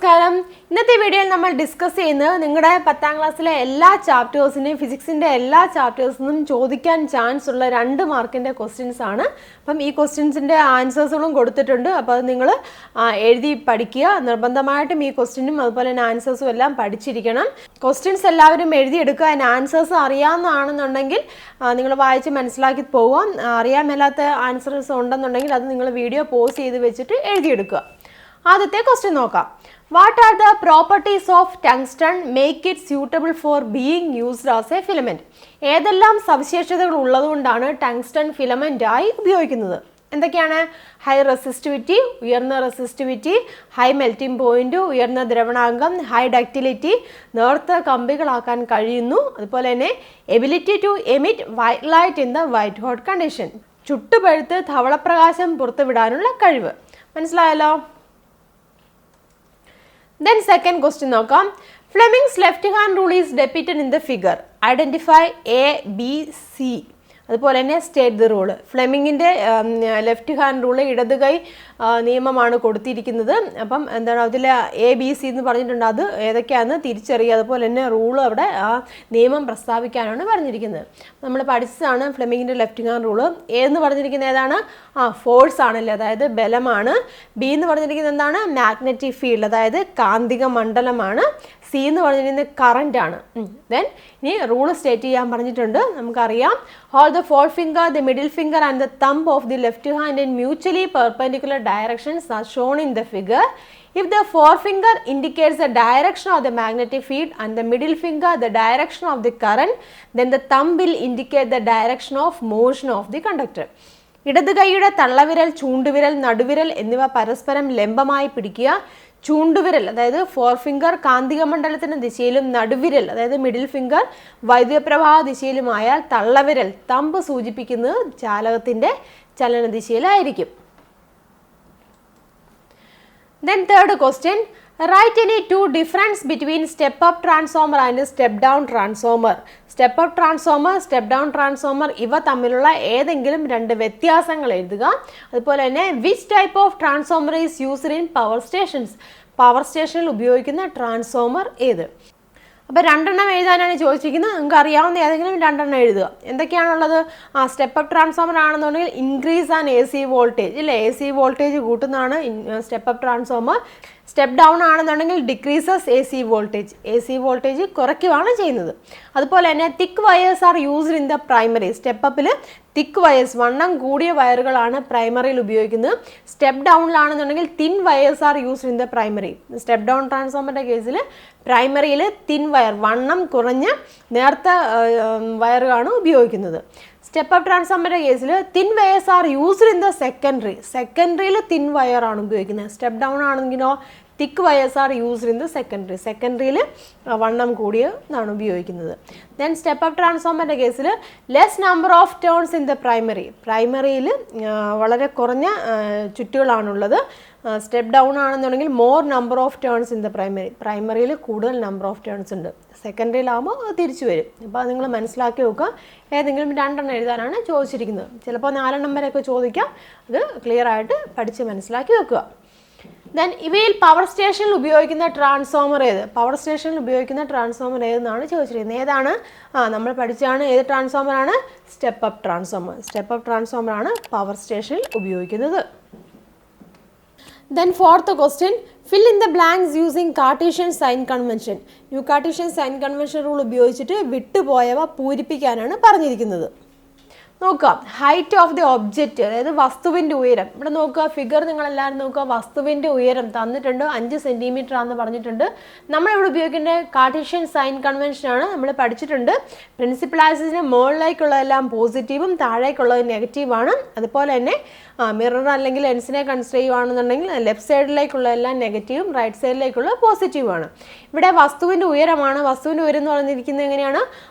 നമസ്കാരം. ഇന്നത്തെ വീഡിയോയിൽ നമ്മൾ ഡിസ്കസ് ചെയ്യുന്നത് നിങ്ങളുടെ 10ാം ക്ലാസ്സിലെ എല്ലാ ചാപ്റ്റേഴ്സിനെയും ഫിസിക്സിൻ്റെ എല്ലാ ചാപ്റ്റേഴ്സിനും ചോദിക്കാൻ ചാൻസ് ഉള്ള 2 മാർക്കിൻ്റെ ക്വസ്റ്റ്യൻസ് ആണ്. അപ്പം ഈ ക്വസ്റ്റ്യൻസിൻ്റെ ആൻസേഴ്സുകളും കൊടുത്തിട്ടുണ്ട്. അപ്പോൾ അത് നിങ്ങൾ എഴുതി പഠിക്കുക. നിർബന്ധമായിട്ടും ഈ ക്വസ്റ്റ്യനും അതുപോലെ തന്നെ ആൻസേഴ്സും എല്ലാം പഠിച്ചിരിക്കണം. ക്വസ്റ്റ്യൻസ് എല്ലാവരും എഴുതിയെടുക്കുക. അതിന് ആൻസേഴ്സ് അറിയാവുന്നതാണെന്നുണ്ടെങ്കിൽ നിങ്ങൾ വായിച്ച് മനസ്സിലാക്കി പോവുക. അറിയാൻ മേലാത്ത ആൻസേഴ്സ് ഉണ്ടെന്നുണ്ടെങ്കിൽ അത് നിങ്ങൾ വീഡിയോ പോസ് ചെയ്ത് വെച്ചിട്ട് എഴുതിയെടുക്കുക. ആദ്യത്തെ ക്വസ്റ്റ്യൻ നോക്കാം. What are the properties of tungsten make it suitable for being used as a filament? ഏതെല്ലാം സവിശേഷതകൾ ഉള്ളതുകൊണ്ടാണ് ടങ്സ്റ്റൺ ഫിലമെൻ്റ് ആയി ഉപയോഗിക്കുന്നത്? എന്തൊക്കെയാണ്? ഹൈ റെസിസ്റ്റിവിറ്റി, ഉയർന്ന റെസിസ്റ്റിവിറ്റി, ഹൈ മെൽറ്റിംഗ് പോയിന്റ്, ഉയർന്ന ദ്രവണാങ്കം, ഹൈ ഡക്റ്റിലിറ്റി, നേർത്ത കമ്പികളാക്കാൻ കഴിയുന്നു. അതുപോലെ തന്നെ ability to emit white light in the white hot condition, ചുട്ടുപഴുത്ത് ധവളപ്രകാശം പുറത്തുവിടാനുള്ള കഴിവ്. മനസ്സിലായല്ലോ? Then second question നോക്കാം. Fleming's left hand rule is depicted in the figure. Identify A, B, C. അതുപോലെ തന്നെ സ്റ്റേറ്റ് ദ റൂള്. ഫ്ലെമിങ്ങിൻ്റെ ലെഫ്റ്റ് ഹാൻഡ് റൂള് ഇടത് കൈ നിയമമാണ് കൊടുത്തിരിക്കുന്നത്. അപ്പം എന്താണ് അതിൽ ABC എന്ന് പറഞ്ഞിട്ടുണ്ട്. അത് ഏതൊക്കെയാണെന്ന് തിരിച്ചറിയുക. അതുപോലെ തന്നെ റൂള് അവിടെ ആ നിയമം പ്രസ്താവിക്കാനാണ് പറഞ്ഞിരിക്കുന്നത്. നമ്മൾ പഠിച്ചതാണ് ഫ്ലെമിങ്ങിൻ്റെ ലെഫ്റ്റ് ഹാൻഡ് റൂള്. A എന്ന് പറഞ്ഞിരിക്കുന്നത് ഏതാണ്? ഫോഴ്സ് ആണല്ലേ, അതായത് ബലമാണ്. B എന്ന് പറഞ്ഞിരിക്കുന്നത് എന്താണ്? മാഗ്നറ്റിക് ഫീൽഡ്, അതായത് കാന്തിക മണ്ഡലമാണ്. C എന്ന് പറഞ്ഞിരിക്കുന്നത് കറണ്ട് ആണ്. ദെൻ ഇനി റൂള് സ്റ്റേറ്റ് ചെയ്യാൻ പറഞ്ഞിട്ടുണ്ട്. നമുക്കറിയാം, hold the four finger, the middle finger and the thumb of the left hand in mutually perpendicular directions are shown in the figure. If the forefinger indicates the direction of the magnetic field and the middle finger the direction of the current, then the thumb will indicate the direction of motion of the conductor. ഇടത് കൈയുടെ തള്ളവിരൽ, ചൂണ്ടുവിരൽ, നടുവിരൽ എന്നിവ പരസ്പരം ലംബമായി പിടിക്കുക. ചൂണ്ടുവിരൽ അതായത് four finger കാന്തിക മണ്ഡലത്തിൻ്റെ ദിശയിലും നടുവിരൽ അതായത് മിഡിൽ ഫിംഗർ വൈദ്യുതപ്രവാഹ ദിശയിലുമായാൽ തള്ളവിരൽ തമ്പ് സൂചിപ്പിക്കുന്നത് ചാലകത്തിൻ്റെ ചലന ദിശയിലായിരിക്കും. Then third question, write any two difference between step up transformer and step down transformer. Step up transformer, step down transformer ഇവ തമ്മിലുള്ള ഏതെങ്കിലും 2 വ്യത്യാസങ്ങൾ എഴുതുക. അതുപോലെ തന്നെ which type of transformer is used in power stations? Power സ്റ്റേഷനിൽ ഉപയോഗിക്കുന്ന transformer ഏത്? അപ്പോൾ 2 എഴുതാനാണ് ചോദിച്ചിരിക്കുന്നത്. നിങ്ങൾക്ക് അറിയാവുന്ന ഏതെങ്കിലും 2 എഴുതുക. എന്തൊക്കെയാണുള്ളത്? സ്റ്റെപ്പ് അപ്പ് ട്രാൻസ്ഫോമർ ആണെന്നുണ്ടെങ്കിൽ ഇൻക്രീസ് ആൻഡ് AC വോൾട്ടേജ് ഇല്ലേ, AC വോൾട്ടേജ് കൂട്ടുന്നതാണ് step up transformer. Step down ആണെന്നുണ്ടെങ്കിൽ ഡിക്രീസസ് AC വോൾട്ടേജ് കുറയ്ക്കുകയാണ് ചെയ്യുന്നത്. അതുപോലെ തന്നെ thick wires are used in the primary. Step അപ്പിൽ തിക്ക് വയേഴ്സ് വണ്ണം കൂടിയ വയറുകളാണ് പ്രൈമറിയിൽ ഉപയോഗിക്കുന്നത്. സ്റ്റെപ്പ് ഡൗണിലാണെന്നുണ്ടെങ്കിൽ thin wires are used in the primary. Step down ട്രാൻസ്ഫോമറിൻ്റെ കേസിൽ പ്രൈമറിയിൽ തിൻ വയർ വണ്ണം കുറഞ്ഞ നേർത്ത വയറുകളാണ് ഉപയോഗിക്കുന്നത്. സ്റ്റെപ്പ് അപ്പ് ട്രാൻസ്ഫോമറിൻ്റെ കേസിൽ thin wires are used in the സെക്കൻഡറിയിൽ തിൻ വയറാണ് ഉപയോഗിക്കുന്നത്. സ്റ്റെപ്പ് ഡൗൺ ആണെങ്കിലോ thick wires are used in the സെക്കൻഡറിയിൽ വണ്ണം കൂടിയതാണ് ഉപയോഗിക്കുന്നത്. ദെൻ സ്റ്റെപ്പ് അപ്പ് ട്രാൻസ്ഫോമറിൻ്റെ കേസിൽ less number of turns in the പ്രൈമറിയിൽ വളരെ കുറഞ്ഞ ചുറ്റുകളാണുള്ളത്. സ്റ്റെപ്പ് ഡൗൺ ആണെന്നുണ്ടെങ്കിൽ more number of turns in the പ്രൈമറിയിൽ കൂടുതൽ നമ്പർ ഓഫ് ടേൺസ് ഉണ്ട്. സെക്കൻഡറിയിലാകുമ്പോൾ തിരിച്ചു വരും. അപ്പോൾ അത് നിങ്ങൾ മനസ്സിലാക്കി വെക്കുക. ഏതെങ്കിലും 2 എഴുതാനാണ് ചോദിച്ചിരിക്കുന്നത്. ചിലപ്പോൾ 4 വരെയൊക്കെ ചോദിക്കാം. അത് ക്ലിയർ ആയിട്ട് പഠിച്ച് മനസ്സിലാക്കി വെക്കുക. ദെൻ ഇവയിൽ പവർ സ്റ്റേഷനിൽ ഉപയോഗിക്കുന്ന ട്രാൻസ്ഫോമർ ഏത്? പവർ സ്റ്റേഷനിൽ ഉപയോഗിക്കുന്ന ട്രാൻസ്ഫോമർ ഏതെന്നാണ് ചോദിച്ചിരിക്കുന്നത്. ഏതാണ്? നമ്മൾ പഠിച്ചാണ്. ഏത് ട്രാൻസ്ഫോമറാണ്? സ്റ്റെപ്പ് അപ്പ് ട്രാൻസ്ഫോമറാണ് പവർ സ്റ്റേഷനിൽ ഉപയോഗിക്കുന്നത്. Then fourth question, fill in the blanks using Cartesian sign convention. Cartesian sign convention rule ഉപയോഗിച്ചിട്ട് വിട്ടുപോയവ പൂരിപ്പിക്കാനാണ് പറഞ്ഞിരിക്കുന്നത്. നോക്കാം, ഹൈറ്റ് ഓഫ് ദി ഒബ്ജക്റ്റ് അതായത് വസ്തുവിൻ്റെ ഉയരം. ഇവിടെ നോക്കുക, ഫിഗർ നിങ്ങളെല്ലാവരും നോക്കുക. വസ്തുവിൻ്റെ ഉയരം തന്നിട്ടുണ്ട് 5 സെൻറ്റിമീറ്റർ ആണെന്ന് പറഞ്ഞിട്ടുണ്ട്. നമ്മളിവിടെ ഉപയോഗിക്കേണ്ട കാർട്ടീഷ്യൻ സൈൻ കൺവെൻഷനാണ്. നമ്മൾ പഠിച്ചിട്ടുണ്ട്. പ്രിൻസിപ്പൽ ആക്സിസിന് മുകളിലേക്കുള്ളതെല്ലാം പോസിറ്റീവും താഴേക്കുള്ളത് നെഗറ്റീവാണ്. അതുപോലെ തന്നെ മിറർ അല്ലെങ്കിൽ ലെൻസിനെ കൺസിഡർ ചെയ്യുകയാണെന്നുണ്ടെങ്കിൽ ലെഫ്റ്റ് സൈഡിലേക്കുള്ളതെല്ലാം നെഗറ്റീവും റൈറ്റ് സൈഡിലേക്കുള്ള പോസിറ്റീവാണ്. ഇവിടെ വസ്തുവിൻ്റെ ഉയരമാണ്. വസ്തുവിൻ്റെ ഉയരം എന്ന് പറഞ്ഞിരിക്കുന്നത് എങ്ങനെയാണ്?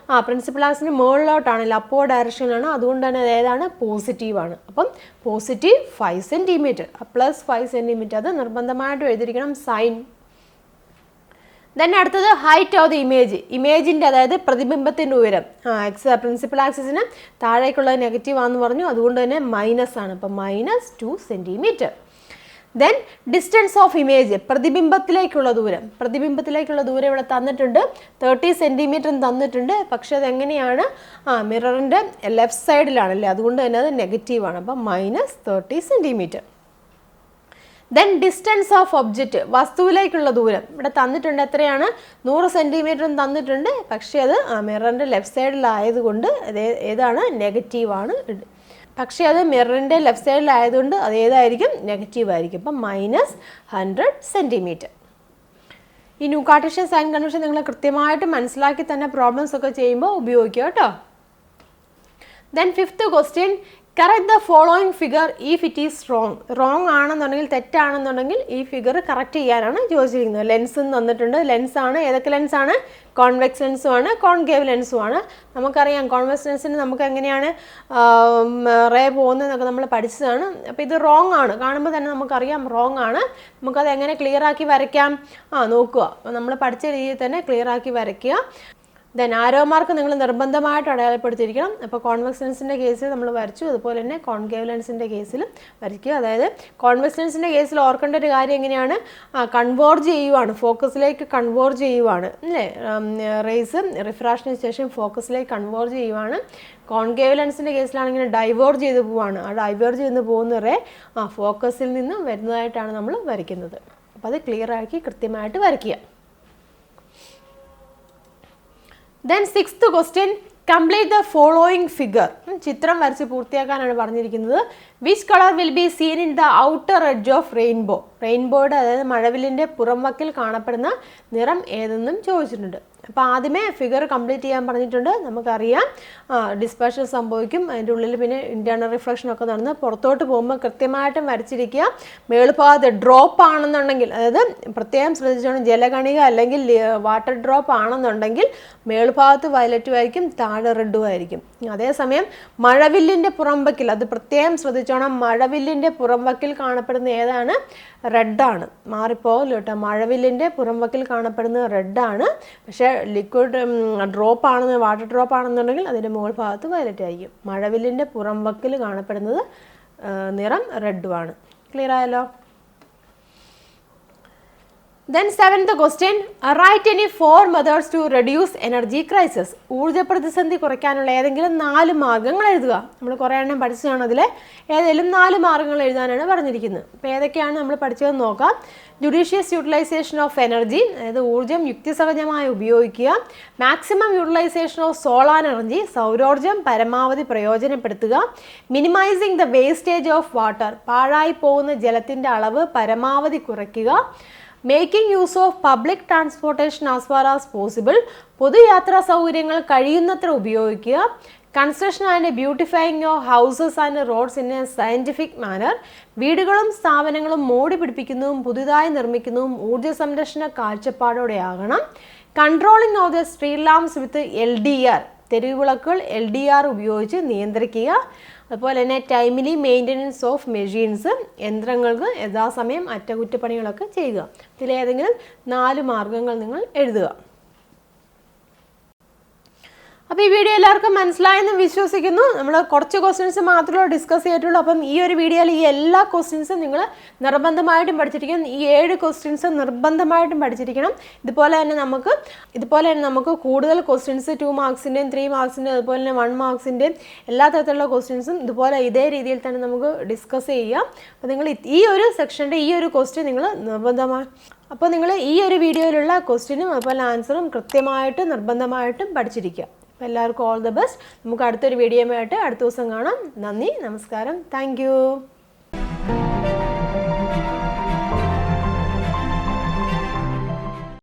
പ്രിൻസിപ്പൽ ആക്സിന് മുകളിലോട്ടാണ്, അപ്പോ ഡയറക്ഷനിലാണ്. അതുകൊണ്ട് തന്നെ ഏതാണ്? പോസിറ്റീവാണ്. അപ്പം പോസിറ്റീവ് 5 സെൻറ്റിമീറ്റർ പ്ലസ് 5 സെൻറ്റിമീറ്റർ അത് നിർബന്ധമായിട്ടും എഴുതിയിരിക്കണം സൈൻ. ദെൻ അടുത്തത് ഹൈറ്റ് ഓഫ് ദി ഇമേജിൻ്റെ അതായത് പ്രതിബിംബത്തിൻ്റെ ഉയരം. പ്രിൻസിപ്പൽ ആക്സിസിന് താഴേക്കുള്ളത് നെഗറ്റീവ് ആണെന്ന് പറഞ്ഞു. അതുകൊണ്ട് തന്നെ മൈനസ് ആണ്. അപ്പം -2 centimetre. Then distance of image, പ്രതിബിംബത്തിലേക്കുള്ള ദൂരം ഇവിടെ തന്നിട്ടുണ്ട് 30 സെൻറ്റിമീറ്റർ തന്നിട്ടുണ്ട്. പക്ഷെ അതെങ്ങനെയാണ്, മിററിൻ്റെ ലെഫ്റ്റ് സൈഡിലാണല്ലേ, അതുകൊണ്ട് തന്നെ അത് നെഗറ്റീവാണ്. അപ്പം -30 centimetre. Then distance of object, വസ്തുവിലേക്കുള്ള ദൂരം ഇവിടെ തന്നിട്ടുണ്ട്. എത്രയാണ്? 100 സെൻറ്റിമീറ്റർ തന്നിട്ടുണ്ട്. പക്ഷേ അത് മിററിൻ്റെ ലെഫ്റ്റ് സൈഡിലായതുകൊണ്ട് ഏതാണ്? നെഗറ്റീവാണ്. പക്ഷേ അത് മിററിൻ്റെ ലെഫ്റ്റ് സൈഡിലായതുകൊണ്ട് അത് ഏതായിരിക്കും? നെഗറ്റീവ് ആയിരിക്കും. അപ്പം -100 സെൻറ്റിമീറ്റർ. ഈ ന്യൂ കാർട്ടീഷ്യൻ സൈൻ കൺവെൻഷൻ നിങ്ങൾ കൃത്യമായിട്ട് മനസ്സിലാക്കി തന്നെ പ്രോബ്ലംസ് ഒക്കെ ചെയ്യുമ്പോൾ ഉപയോഗിക്കുക കേട്ടോ. Then 5th question, correct the following figure if it is wrong ആണെന്നുണ്ടെങ്കിൽ, തെറ്റാണെന്നുണ്ടെങ്കിൽ ഈ ഫിഗർ കറക്റ്റ് ചെയ്യാനാണ് ചോദിച്ചിരിക്കുന്നത്. ലെൻസ് തന്നിട്ടുണ്ട്. ലെൻസാണ്, ഏതൊക്കെ ലെൻസാണ്? Convex ലെൻസുമാണ്, concave ലെൻസുമാണ്. നമുക്കറിയാം കോൺവെക്സ് ലെൻസിന് നമുക്ക് എങ്ങനെയാണ് റേ പോകുന്നതെന്നൊക്കെ നമ്മൾ പഠിച്ചതാണ്. അപ്പോൾ ഇത് റോങ് ആണ്, കാണുമ്പോൾ തന്നെ നമുക്കറിയാം റോങ് ആണ്. നമുക്കത് എങ്ങനെ ക്ലിയർ ആക്കി വരയ്ക്കാം? നോക്കുക, നമ്മൾ പഠിച്ച രീതിയിൽ തന്നെ ക്ലിയർ ആക്കി വരയ്ക്കുക. ദെൻ ആരോ മാർക്ക് നിങ്ങൾ നിർബന്ധമായിട്ട് അടയാളപ്പെടുത്തിയിരിക്കണം. അപ്പോൾ കോൺവെക്സ് ലെൻസിൻ്റെ കേസിൽ നമ്മൾ വരച്ചു, അതുപോലെ തന്നെ കോൺകേവ് ലെൻസിൻ്റെ കേസിലും വരയ്ക്കുക. അതായത് കോൺവെക്സ് ലെൻസിൻ്റെ കേസിൽ ഓർക്കേണ്ട ഒരു കാര്യം എങ്ങനെയാണ്? കൺവേർജ് ചെയ്യുവാണ്, ഫോക്കസിലേക്ക് കൺവേർജ് ചെയ്യുവാണ് അല്ലേ? റേസ് റിഫ്രാക്ഷന് ശേഷം ഫോക്കസിലേക്ക് കൺവേർജ് ചെയ്യുവാണ്. കോൺകേവ് ലെൻസിൻ്റെ കേസിലാണെങ്കിൽ ഡൈവേർജ് ചെയ്ത് പോവാണ്. ആ ഡൈവേർജ് ചെയ്ത് പോകുന്ന റേ ഫോക്കസിൽ നിന്ന് വരുന്നതായിട്ടാണ് നമ്മൾ വരയ്ക്കുന്നത്. അപ്പോൾ അത് ക്ലിയർ ആക്കി കൃത്യമായിട്ട് വരയ്ക്കുക. Then 6th question, complete the following figure. ചിത്രം വരച്ച് പൂർത്തിയാക്കാനാണ് പറഞ്ഞിരിക്കുന്നത്. Which colour will be seen in the outer edge of റെയിൻബോയുടെ, അതായത് മഴവില്ലിൻ്റെ പുറംവക്കിൽ കാണപ്പെടുന്ന നിറം ഏതെന്നും ചോദിച്ചിട്ടുണ്ട്. അപ്പോൾ ആദ്യമേ ഫിഗർ കംപ്ലീറ്റ് ചെയ്യാൻ പറഞ്ഞിട്ടുണ്ട്. നമുക്കറിയാം ഡിസ്പെർഷൻ സംഭവിക്കും, അതിൻ്റെ ഉള്ളിൽ പിന്നെ ഇൻറ്റേർണൽ റിഫ്ലക്ഷനൊക്കെ നടന്ന് പുറത്തോട്ട് പോകുമ്പോൾ കൃത്യമായിട്ടും വരച്ചിരിക്കുക. മേൾഭാഗത്ത് ഡ്രോപ്പ് ആണെന്നുണ്ടെങ്കിൽ, അതായത് പ്രത്യേകം ശ്രദ്ധിച്ചോണം, ജലകണിക അല്ലെങ്കിൽ വാട്ടർ ഡ്രോപ്പ് ആണെന്നുണ്ടെങ്കിൽ മേൾഭാഗത്ത് വയലറ്റും ആയിരിക്കും, താഴെ റെഡും ആയിരിക്കും. അതേസമയം മഴവില്ലിൻ്റെ പുറംവക്കിൽ, അത് പ്രത്യേകം ശ്രദ്ധിച്ചോണം, മഴവില്ലിൻ്റെ പുറംവക്കിൽ കാണപ്പെടുന്ന ഏതാണ്? റെഡാണ്. മാറിപ്പോകല്ലോ കേട്ടോ. മഴവില്ലിൻ്റെ പുറംവക്കിൽ കാണപ്പെടുന്നത് റെഡാണ്. പക്ഷേ ലിക്വിഡ് ഡ്രോപ്പ് ആണെന്ന്, വാട്ടർ ഡ്രോപ്പ് ആണെന്നുണ്ടെങ്കിൽ അതിൻ്റെ മുകൾ ഭാഗത്ത് വയലറ്റ് ആയിരിക്കും. മഴവില്ലിൻ്റെ പുറംവക്കിൽ കാണപ്പെടുന്നത് നിറം റെഡുമാണ്. ക്ലിയർ ആയല്ലോ? Then 7th question, write any 4 methods to reduce energy crisis. ഊർജ്ജ പ്രതിസന്ധി കുറയ്ക്കാനുള്ള ഏതെങ്കിലും 4 മാർഗ്ഗങ്ങൾ എഴുതുക. നമ്മൾ കുറേ എണ്ണം പഠിച്ചതാണ്, അതിൽ ഏതെങ്കിലും 4 മാർഗ്ഗങ്ങൾ എഴുതാനാണ് പറഞ്ഞിരിക്കുന്നത്. അപ്പോൾ ഏതൊക്കെയാണ് നമ്മൾ പഠിച്ചതെന്ന് നോക്കാം. ജുഡീഷ്യസ് യൂട്ടിലൈസേഷൻ ഓഫ് എനർജി, അതായത് ഊർജ്ജം യുക്തിസഹജമായി ഉപയോഗിക്കുക. Maximum utilisation of solar energy, സൗരോർജ്ജം പരമാവധി പ്രയോജനപ്പെടുത്തുക. Minimising the wastage of water, പാഴായി പോകുന്ന ജലത്തിൻ്റെ അളവ് പരമാവധി കുറയ്ക്കുക. Making use of public transportation as far as possible, പൊതുയാത്രാ സൗകര്യങ്ങൾ കഴിയുന്നത്ര ഉപയോഗിക്കുക. Construction and beautifying of houses and roads in a scientific manner, വീടുകളും സ്ഥാപനങ്ങളും മോടി പിടിപ്പിക്കുന്നതും പുതുതായി നിർമ്മിക്കുന്നതും ഊർജ്ജ സംരക്ഷണ കാഴ്ചപ്പാടോടെയാകണം. Controlling of the street lamps with LDR, തെരുവുവിളക്കുകൾ LDR ഉപയോഗിച്ച് നിയന്ത്രിക്കുക. അതുപോലെ തന്നെ ടൈംലി മെയിൻ്റനൻസ് ഓഫ് മെഷീൻസ്, യന്ത്രങ്ങൾക്ക് യഥാസമയം അറ്റകുറ്റപ്പണികളൊക്കെ ചെയ്യുക. ഇതിലേതെങ്കിലും 4 മാർഗ്ഗങ്ങൾ നിങ്ങൾ എഴുതുക. അപ്പോൾ ഈ വീഡിയോ എല്ലാവർക്കും മനസ്സിലായെന്ന് വിശ്വസിക്കുന്നു. നമ്മൾ കുറച്ച് ക്വസ്റ്റ്യൻസ് മാത്രമേ ഡിസ്കസ് ചെയ്തിട്ടുള്ളൂ. അപ്പം ഈ ഒരു വീഡിയോയിൽ ഈ എല്ലാ ക്വസ്റ്റ്യൻസും നിങ്ങൾ നിർബന്ധമായിട്ടും പഠിച്ചിരിക്കണം. ഈ 7 ക്വസ്റ്റ്യൻസ് നിർബന്ധമായിട്ടും പഠിച്ചിരിക്കണം. ഇതുപോലെ തന്നെ നമുക്ക് കൂടുതൽ ക്വസ്റ്റ്യൻസ് 2 മാർക്സിൻ്റെയും 3 മാർക്സിൻ്റെയും അതുപോലെ തന്നെ 1 മാർക്സിൻ്റെയും എല്ലാ തരത്തിലുള്ള ക്വസ്റ്റ്യൻസും ഇതേ രീതിയിൽ തന്നെ നമുക്ക് ഡിസ്കസ് ചെയ്യാം. അപ്പോൾ നിങ്ങൾ ഈ ഒരു സെക്ഷൻ്റെ ഈ ഒരു ക്വസ്റ്റ്യൻ നിങ്ങൾ അപ്പോൾ നിങ്ങൾ ഈ ഒരു വീഡിയോയിലുള്ള ക്വസ്റ്റ്യനും അതുപോലെ ആൻസറും കൃത്യമായിട്ട് നിർബന്ധമായിട്ടും പഠിച്ചിരിക്കുക. അപ്പോൾ എല്ലാവർക്കും ഓൾ ദ ബെസ്റ്റ്. നമുക്ക് അടുത്തൊരു വീഡിയോയുമായിട്ട് അടുത്ത ദിവസം കാണാം. നന്ദി, നമസ്കാരം, താങ്ക്